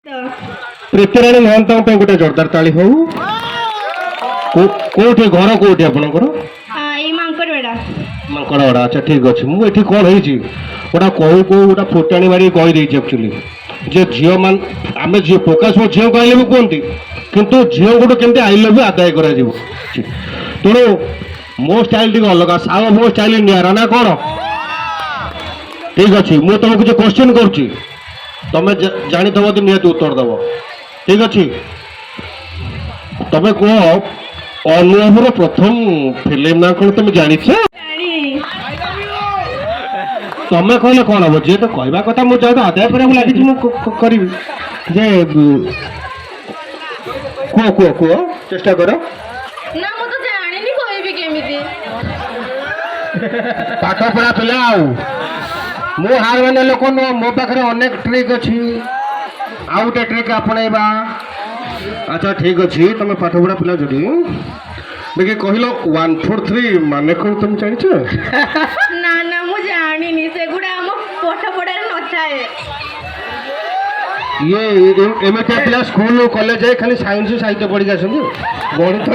ପ୍ରୀତିରାଣୀ ମହନ୍ତଙ୍କ ପାଇଁ ଗୋଟେ ଜୋରଦାର ତାଳି ହଉ। କୋଉଠି ଘର କୋଉଠି ଆପଣଙ୍କର? ଏଇ ମାଙ୍କଡ଼ବେଡ଼ା। ମାଙ୍କଡ଼ବେଡ଼ା, ଆଚ୍ଛା ଠିକ ଅଛି। ମୁଁ ଏଠି କ'ଣ ହେଇଛି ଗୋଟା କୋଉ ଗୋଟେ ଫୁଟାଣି ମାରିକି କହିଦେଇଛି ଆକ୍ଚୁଆଲି ଯେ ଝିଅ ମାନେ ଆମେ ଝିଅ ପ୍ରକାଶ ଝିଅକୁ ଆଇ ଲଭ୍ କୁହନ୍ତି କିନ୍ତୁ ଝିଅଙ୍କଠୁ କେମିତି ଆଇ ଲଭ୍ ଆଦାୟ କରାଯିବ। ତେଣୁ ମୋ ଷ୍ଟାଇଲ ଟିକେ ଅଲଗା, ସାව ମୋ ଷ୍ଟାଇଲ ନିଆରା ନା କ'ଣ? ଠିକ ଅଛି, ମୁଁ ତମକୁ କିଛି କ୍ୱେଶ୍ଚିନ୍ କରୁଛି, ତମେ ଜାଣିଥିବ ଯଦି ନିହାତି ଉତ୍ତର ଦେବ। ଠିକ ଅଛି, ତମେ କୁହ ଅନୁଭବର ପ୍ରଥମ ଫିଲ୍ମ ନା କ'ଣ ତମେ ଜାଣିଛ? ତମେ କହିଲେ କ'ଣ ହବ? ଯିଏ ତ କହିବା କଥା ମୁଁ ଯେହେତୁ ଆଦାୟ କରିବାକୁ ଲାଗିଛି ମୁଁ କରିବି ଯେ କୁହ କୁହ କୁହ ଚେଷ୍ଟା କର। ନା ମୁଁ ତ ଜାଣିନି, କହିବି କେମିତି? ପାଠ ପଢ଼ା ପିଲା ଆଉ ମୁଁ ହାର ମାନେ ଲୋକ ନୁହଁ, ମୋ ପାଖରେ ଅନେକ ଟ୍ରିକ୍ ଅଛି। ଆଉ ଗୋଟେ ଟ୍ରିକ୍ ଆପଣେଇବା। ଆଚ୍ଛା ଠିକ ଅଛି, ତମେ ପାଠ ପଢ଼ା ପିଲା ଯଦି ଦେଖି କହିଲ 1 4 3 ମାନେ କ'ଣ ତମେ ଜାଣିଛ? ନା ନା ମୁଁ ଜାଣିନି, ସେଗୁଡ଼ା ଆମ ପାଠ ପଢ଼ାରେ ନଥାଏ। ଇଏ ଏମିତିଆ ପିଲା ସ୍କୁଲ କଲେଜ ଯାଇ ଖାଲି ସାଇନ୍ସ ସାହିତ୍ୟ ପଢ଼ିକି ଆସନ୍ତି, ଗଣିତ